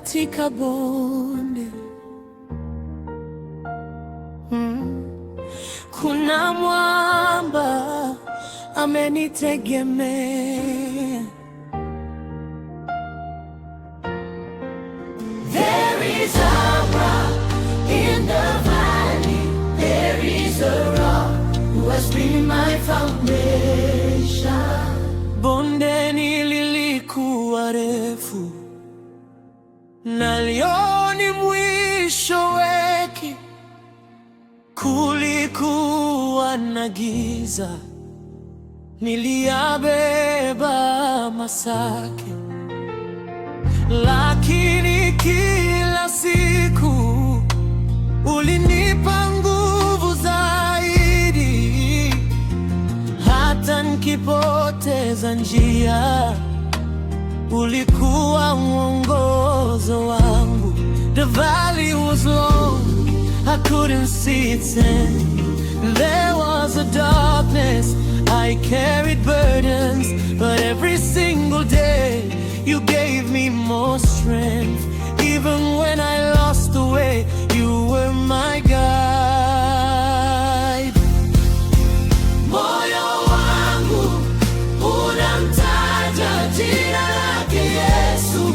katika bonde. Kuna mwamba amenitegemea. There is a rock in the valley. There is a rock who has been my foundation. Bondeni lilikuwa refu, nalioni mwisho wake. Kulikuwa na giza, niliyabeba masaki. Lakini kila siku ulinipa nguvu zaidi. Hata nikipoteza njia, ulikuwa mwongozo wangu. The valley was long, I couldn't see its end. There was a darkness, I carried burdens, but every single day you gave me more strength. Even when I lost the way, you were my guide. Moyo wangu unamtaja jina lake Yesu.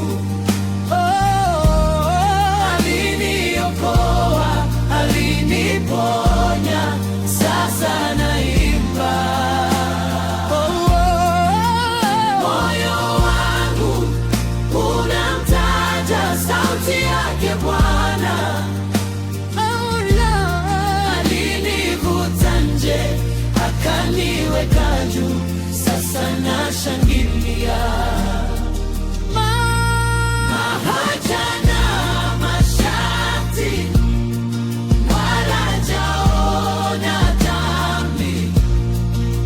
Aliniokoa, aliniponya, sasa naimba. Moyo wangu unamtaja sauti yake Bwana. Alinivuta nje, akaniweka juu, sasa nashangilia. Hajana masharti, wala hajaona dhambi.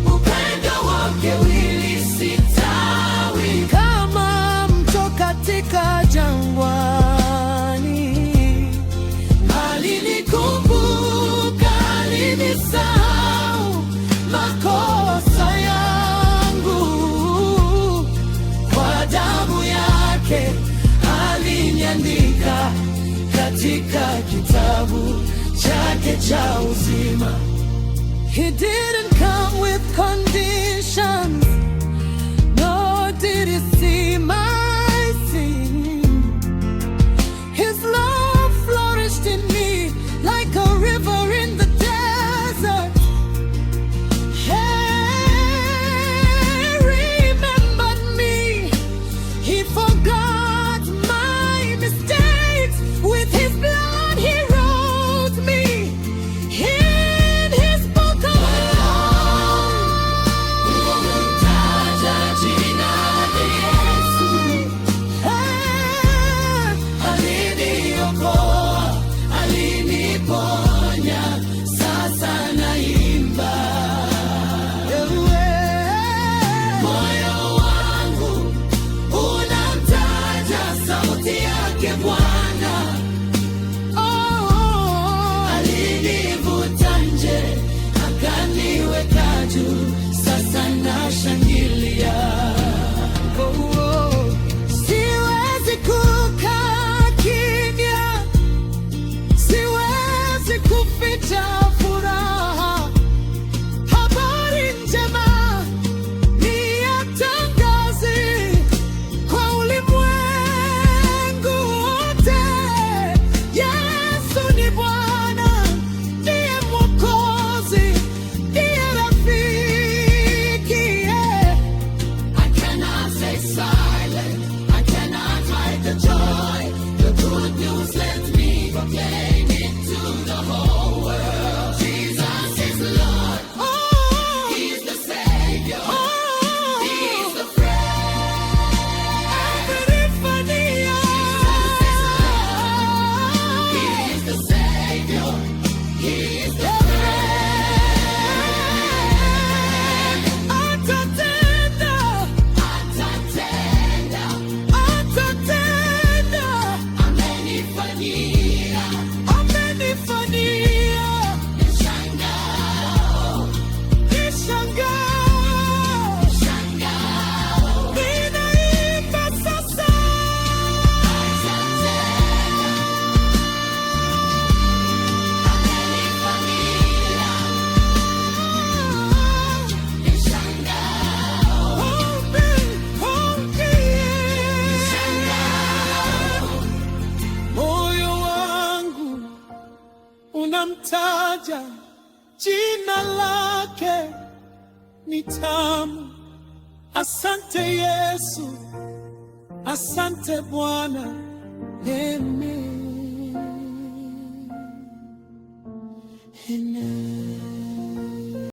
Upendo wake ulisitawi kama mto katika jangwani. Alinikumbuka, alinisahau makosa yangu. Kwa damu yake aliniandika katika kitabu chake cha uzima. He didn't come with conditions, nor did he see my sin. His love flourished in me like a river in the desert. He remembered me, he forgot my mistakes. With his blood he wrote me in his book of life. Umemtaja jina lake Yesu. Aliniokoa, aliniponya, sasa naimba. Moyo wangu unamtaja sauti yake Bwana. Alinivuta nje, akaniweka juu, sasa nashangilia. Siwezi kukaa kimya, siwezi faraja, jina lake ni tamu. Asante Yesu, asante Bwana. Amen. Amen.